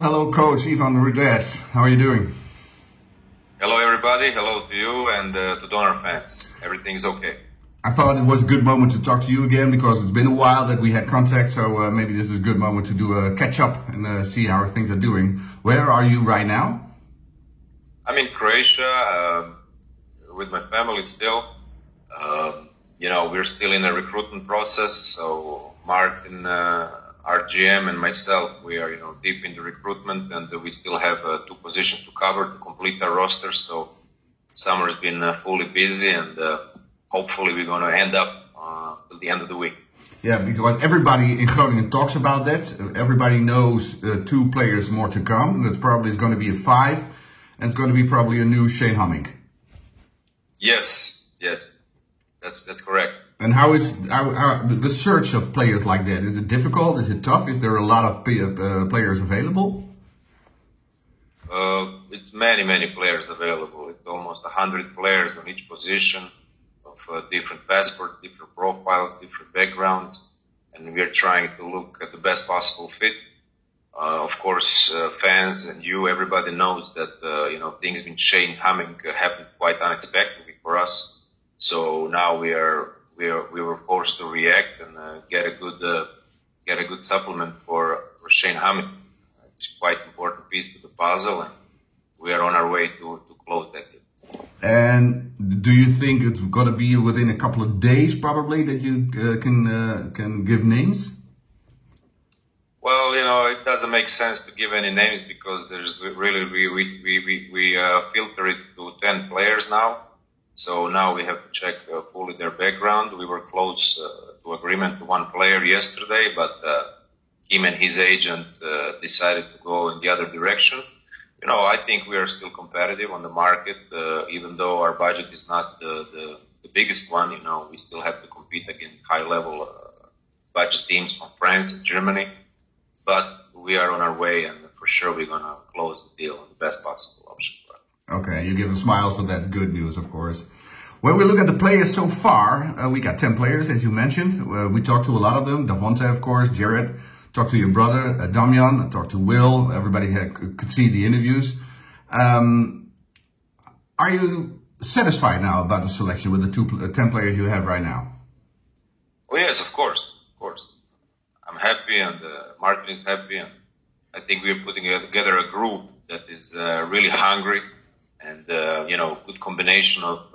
Hello, Coach Ivan Rudež. How are you doing? Hello, everybody. Hello to you and to Donor fans. Everything's okay. I thought it was a good moment to talk to you again because it's been a while that we had contact, so maybe this is a good moment to do a catch-up and see how things are doing. Where are you right now? I'm in Croatia with my family still. We're still in a recruitment process, so Martin, our GM, and myself, we are, deep in the recruitment, and we still have 2 positions to cover to complete our roster. So summer's been fully busy, and hopefully we're going to end up till the end of the week. Yeah, because everybody in Groningen talks about that. Everybody knows 2 players more to come. That's probably going to be a 5, and it's going to be probably a new Shane Hamming. Yes, that's correct. And how is the search of players like that? Is it difficult? Is it tough? Is there a lot of players available? It's many players available. It's almost 100 players on each position of different passports, different profiles, different backgrounds, and we are trying to look at the best possible fit. Of course, fans and everybody knows that things with Shane Hamming happened quite unexpectedly for us. So now we were forced to react and get a good supplement for Shane Hamming. It's quite important piece to the puzzle, and we are on our way to close that deal. And do you think it's going to be within a couple of days, probably, that you can give names? Well, it doesn't make sense to give any names because there's really we filter it to 10 players now. So now we have to check fully their background. We were close to agreement to 1 player yesterday, but him and his agent decided to go in the other direction. I think we are still competitive on the market, even though our budget is not the biggest one. We still have to compete against high-level budget teams from France and Germany. But we are on our way, and for sure we're going to close the deal on the best possible option. Okay, you give a smile, so that's good news, of course. When we look at the players so far, we got 10 players, as you mentioned. We talked to a lot of them. Davonte, of course, Jared. Talked to your brother, Damian. I talked to Will. Everybody could see the interviews. Are you satisfied now about the selection with the 10 players you have right now? Oh, yes, of course. I'm happy, and Martin is happy, and I think we're putting together a group that is really hungry. And, good combination of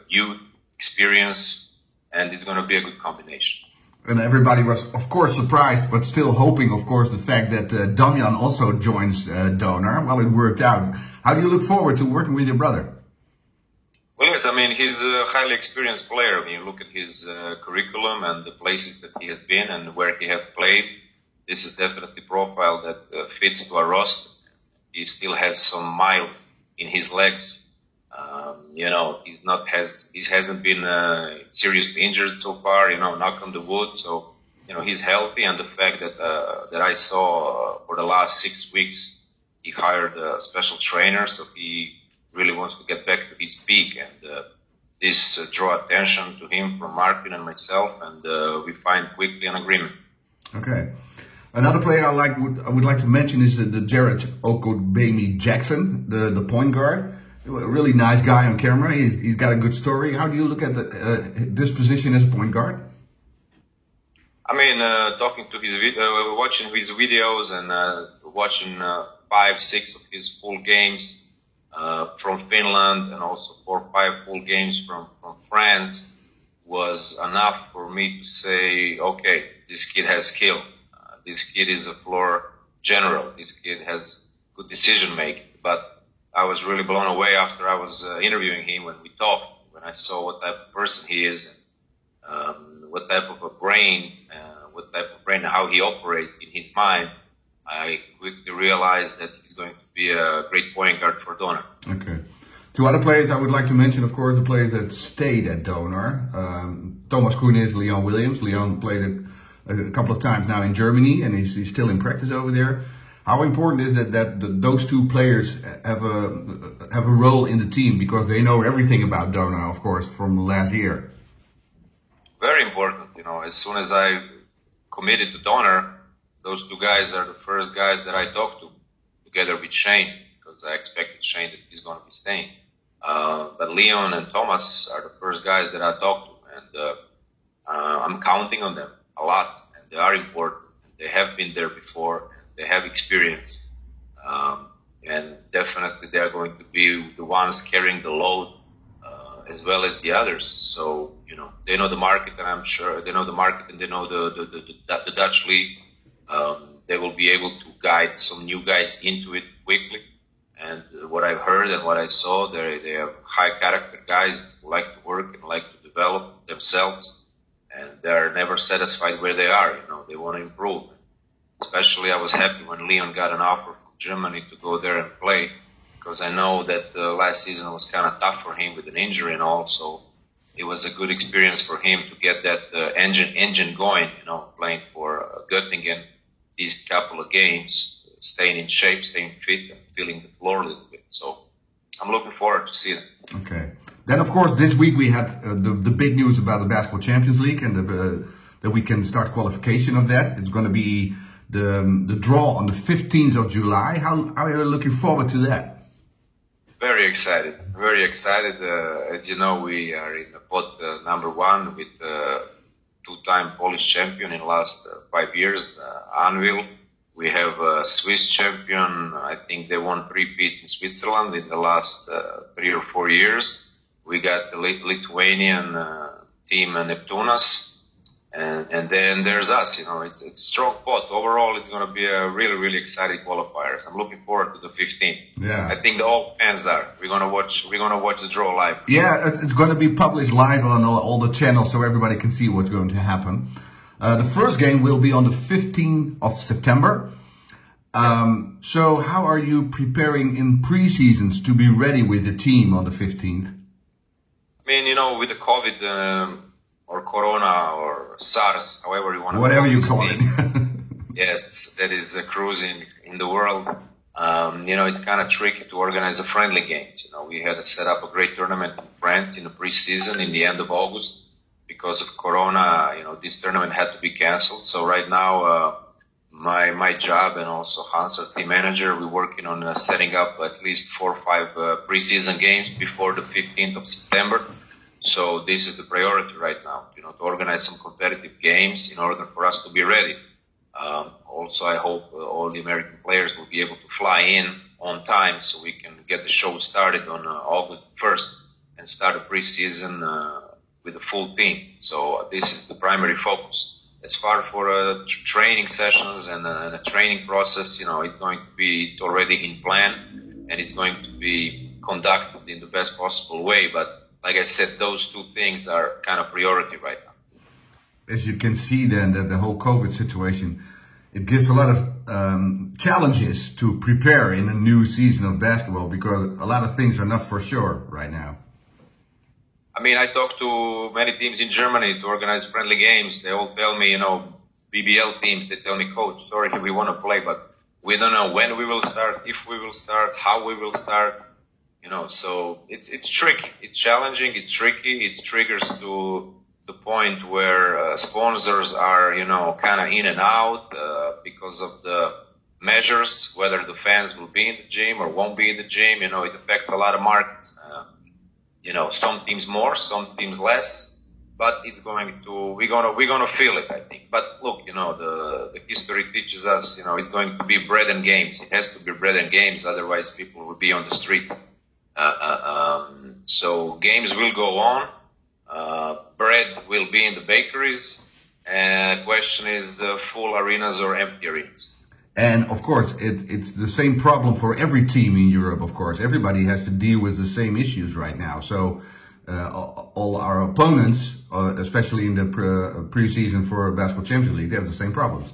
youth, experience, and it's going to be a good combination. And everybody was, of course, surprised, but still hoping, of course, the fact that Damian also joins Donor. Well, it worked out. How do you look forward to working with your brother? Well, yes, he's a highly experienced player. When you look at his curriculum and the places that he has been and where he has played, this is definitely a profile that fits to our roster. He still has some miles in his legs. He hasn't been seriously injured so far, knock on the wood. So, he's healthy, and the fact that I saw for the last 6 weeks, he hired a special trainer, so he really wants to get back to his peak, and this draw attention to him from Martin and myself, and we find quickly an agreement. Okay. Another player I would like to mention is the Jared Okobemi Jackson, the point guard. A really nice guy on camera. He's got a good story. How do you look at this position as a point guard? Talking to watching his videos and watching 5, 6 of his full games from Finland, and also 4 or 5 full games from France was enough for me to say, okay, this kid has skill. This kid is a floor general. This kid has good decision making. But I was really blown away after I was interviewing him when we talked, when I saw what type of person he is, and what type of a brain, how he operates in his mind. I quickly realized that he's going to be a great point guard for Donor. Okay. 2 other players I would like to mention, of course, the players that stayed at Donor. Thomas Kunis, Leon Williams. Leon played a couple of times now in Germany, and he's still in practice over there. How important is it that those 2 players have a role in the team, because they know everything about Donor, of course, from last year? Very important. As soon as I committed to Donor, those 2 guys are the first guys that I talked to together with Shane, because I expected Shane that he's going to be staying. But Leon and Thomas are the first guys that I talked to, and I'm counting on them a lot, and they are important. They have been there before, and they have experience, and definitely they are going to be the ones carrying the load as well as the others. So, they know the market, and I'm sure they know the market, and they know the Dutch league. They will be able to guide some new guys into it quickly. And what I've heard and what I saw, they have high character guys who like to work and like to develop themselves. And they're never satisfied where they are. They want to improve. Especially, I was happy when Leon got an offer from Germany to go there and play, because I know that last season was kind of tough for him with an injury and all. So it was a good experience for him to get that engine going. Playing for Göttingen these couple of games, staying in shape, staying fit, and feeling the floor a little bit. So I'm looking forward to see them. Okay. Then, of course, this week we had the big news about the Basketball Champions League, and that we can start qualification of that. It's going to be the draw on the 15th of July. How are you looking forward to that? Very excited. Very excited. As you know, we are in the pot number one with two-time Polish champion in the last 5 years, Anvil. We have a Swiss champion. I think they won 3-peat in Switzerland in the last 3 or 4 years. We got the Lithuanian team Neptunas, and then there's us. It's a strong pot. Overall, it's going to be a really, really exciting qualifiers. I'm looking forward to the 15th. Yeah, I think all fans are. We're going to watch the draw live. Yeah, it's going to be published live on all the channels, so everybody can see what's going to happen. The first game will be on the 15th of September. So how are you preparing in pre-seasons to be ready with the team on the 15th? I mean, with the COVID or Corona or SARS, however you want to whatever you call it. Yes, that is cruising in the world. It's kind of tricky to organize a friendly games. We had to set up a great tournament in France in the preseason in the end of August. Because of Corona, this tournament had to be canceled. So right now, my job and also Hans, our team manager, we're working on setting up at least 4 or 5 preseason games before the 15th of September. So this is the priority right now, to organize some competitive games in order for us to be ready. Also, I hope all the American players will be able to fly in on time so we can get the show started on August 1st and start a preseason with a full team. So this is the primary focus. As far for training sessions and a training process, it's going to be already in plan, and it's going to be conducted in the best possible way. But like I said, those two things are kind of priority right now. As you can see then, that the whole COVID situation, it gives a lot of challenges to prepare in a new season of basketball, because a lot of things are not for sure right now. I mean, I talked to many teams in Germany to organize friendly games. They all tell me, BBL teams, they tell me, coach, sorry, we want to play, but we don't know when we will start, if we will start, how we will start. So it's tricky. It's challenging. It's tricky. It triggers to the point where sponsors are, kind of in and out because of the measures, whether the fans will be in the gym or won't be in the gym. It affects a lot of markets. Some teams more, some teams less, but it's going to, we're going to feel it, I think. But look, the history teaches us, it's going to be bread and games. It has to be bread and games. Otherwise people will be on the street. So games will go on. Bread will be in the bakeries. And the question is full arenas or empty arenas. And of course, it's the same problem for every team in Europe, of course. Everybody has to deal with the same issues right now. So all our opponents, especially in the preseason for Basketball Champions League, they have the same problems.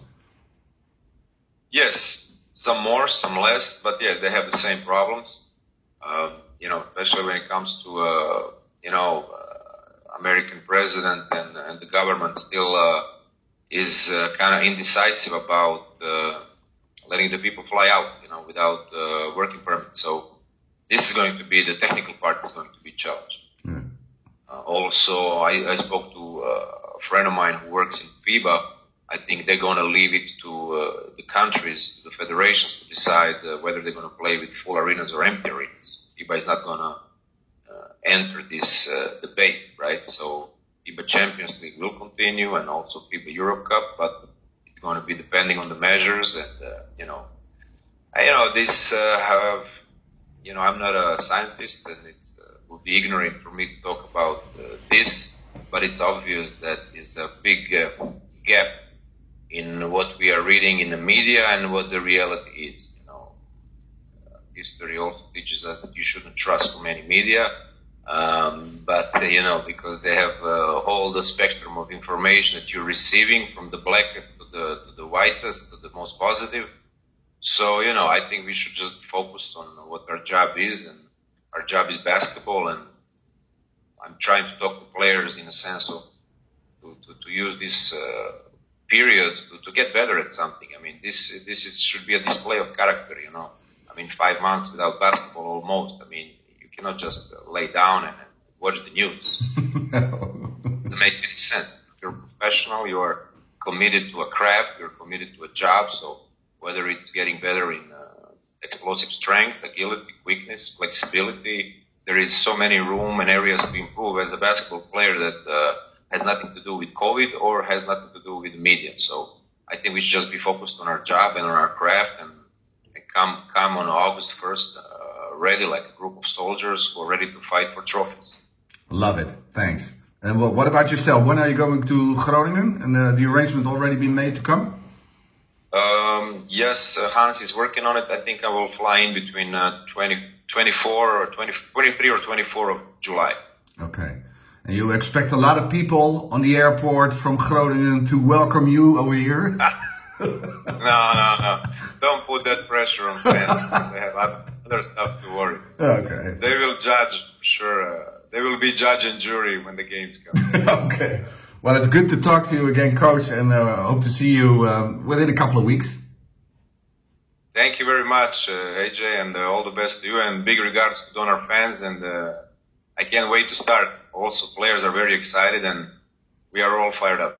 Yes, some more, some less, but yeah, they have the same problems. Especially when it comes to, American president and the government still is kind of indecisive about letting the people fly out, without working permit. So this is going to be, the technical part is going to be challenged. Yeah. Also, I spoke to a friend of mine who works in FIBA, I think they're going to leave it to the countries, to the federations to decide whether they're going to play with full arenas or empty arenas. FIBA is not going to enter this debate, right? So FIBA Champions League will continue and also FIBA Europe Cup, but it's going to be depending on the measures and, I'm not a scientist and it would be ignorant for me to talk about this, but it's obvious that there's a big gap in what we are reading in the media and what the reality is. History also teaches us that you shouldn't trust too many media, because they have all the spectrum of information that you're receiving, from the blackest to the whitest to the most positive. So, I think we should just focus on what our job is, and our job is basketball, and I'm trying to talk to players in a sense of to use this period to get better at something. I mean, this should be a display of character, 5 months without basketball almost. I mean, you cannot just lay down and watch the news. It doesn't make any sense. You're a professional, you're committed to a craft, you're committed to a job, so whether it's getting better in explosive strength, agility, quickness, flexibility, there is so many room and areas to improve as a basketball player that has nothing to do with COVID or has nothing to do with the media. So I think we should just be focused on our job and on our craft and come on August 1st ready like a group of soldiers who are ready to fight for trophies. Love it. Thanks. And what about yourself? When are you going to Groningen? And the arrangement already been made to come? Yes, Hans is working on it. I think I will fly in between 23 or 24 of July. Okay. And you expect a lot of people on the airport from Groningen to welcome you over here? No. Don't put that pressure on fans. They have other stuff to worry. Okay. They will judge, sure. They will be judge and jury when the games come. Okay. Well, it's good to talk to you again, Coach, and hope to see you within a couple of weeks. Thank you very much, AJ, and all the best to you, and big regards to Donor fans, and I can't wait to start. Also, players are very excited, and we are all fired up.